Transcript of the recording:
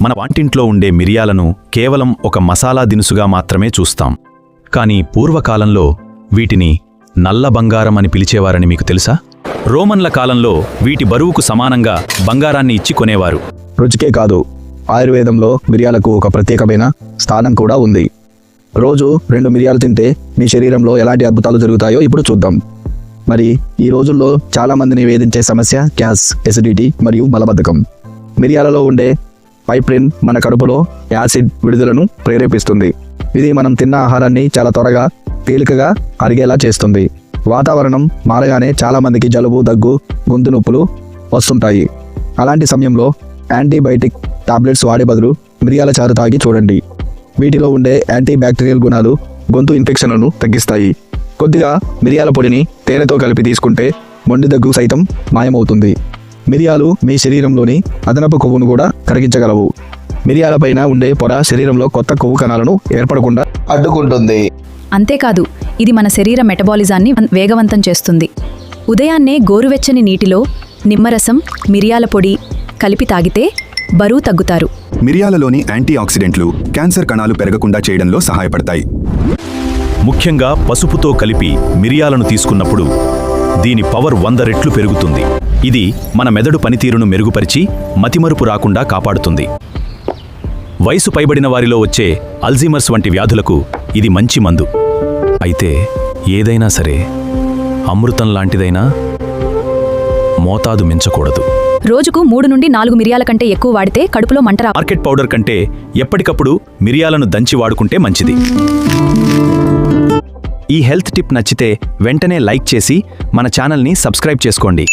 మన వంటింట్లో ఉండే మిరియాలను కేవలం ఒక మసాలా దినుసుగా మాత్రమే చూస్తాం. కానీ పూర్వకాలంలో వీటిని నల్ల బంగారం అని పిలిచేవారని మీకు తెలుసా? రోమన్ల కాలంలో వీటి బరువుకు సమానంగా బంగారాన్ని ఇచ్చి కొనేవారు. రుచికే కాదు, ఆయుర్వేదంలో మిరియాలకు ఒక ప్రత్యేకమైన స్థానం కూడా ఉంది. రోజు 2 మిరియాలు తింటే మీ శరీరంలో ఎలాంటి అద్భుతాలు జరుగుతాయో ఇప్పుడు చూద్దాం. మరి ఈ రోజుల్లో చాలా మందిని వేధించే సమస్య గ్యాస్, ఎసిడిటీ మరియు మలబద్ధకం. మిరియాలలో ఉండే పైప్రిన్ మన కడుపులో యాసిడ్ విడుదలను ప్రేరేపిస్తుంది. ఇది మనం తిన్న ఆహారాన్ని చాలా త్వరగా తేలికగా అరిగేలా చేస్తుంది. వాతావరణం మారగానే చాలా మందికి జలుబు, దగ్గు, గొంతు నొప్పులు వస్తుంటాయి. అలాంటి సమయంలో యాంటీబయాటిక్ టాబ్లెట్స్ వాడే బదులు మిరియాల చారు తాగి చూడండి. వీటిలో ఉండే యాంటీ బ్యాక్టీరియల్ గుణాలు గొంతు ఇన్ఫెక్షన్లను తగ్గిస్తాయి. కొద్దిగా మిరియాల పొడిని తేనెతో కలిపి తీసుకుంటే మొండి దగ్గు సైతం మాయమవుతుంది. మిరియాలు మీ శరీరంలోని అదనపు కొవ్వును కూడా కరిగించగలవు. మిరియాలపైన ఉండే పొర శరీరంలో కొత్త కొవ్వు కణాలను ఏర్పడకుండా అడ్డుకుంటుంది. అంతేకాదు, ఇది మన శరీర మెటబాలిజాన్ని వేగవంతం చేస్తుంది. ఉదయాన్నే గోరువెచ్చని నీటిలో నిమ్మరసం, మిరియాల పొడి కలిపి తాగితే బరువు తగ్గుతారు. మిరియాలలోని యాంటీ ఆక్సిడెంట్లు క్యాన్సర్ కణాలు పెరగకుండా చేయడంలో సహాయపడతాయి. ముఖ్యంగా పసుపుతో కలిపి మిరియాలను తీసుకున్నప్పుడు దీని పవర్ 100 రెట్లు పెరుగుతుంది. ఇది మన మెదడు పనితీరును మెరుగుపరిచి మతిమరుపు రాకుండా కాపాడుతుంది. వయసు పైబడిన వారిలో వచ్చే అల్జీమర్స్ వంటి వ్యాధులకు ఇది మంచి మందు. అయితే ఏదైనా సరే అమృతం లాంటిదైనా మోతాదు మించకూడదు. రోజుకు 3 నుండి 4 మిరియాల కంటే ఎక్కువ వాడితే కడుపులో మంట రా. మార్కెట్ పౌడర్ కంటే ఎప్పటికప్పుడు మిరియాలను దంచి వాడుకుంటే మంచిది. ఈ హెల్త్ టిప్ నచ్చితే వెంటనే లైక్ చేసి మన ఛానల్ని సబ్స్క్రైబ్ చేసుకోండి.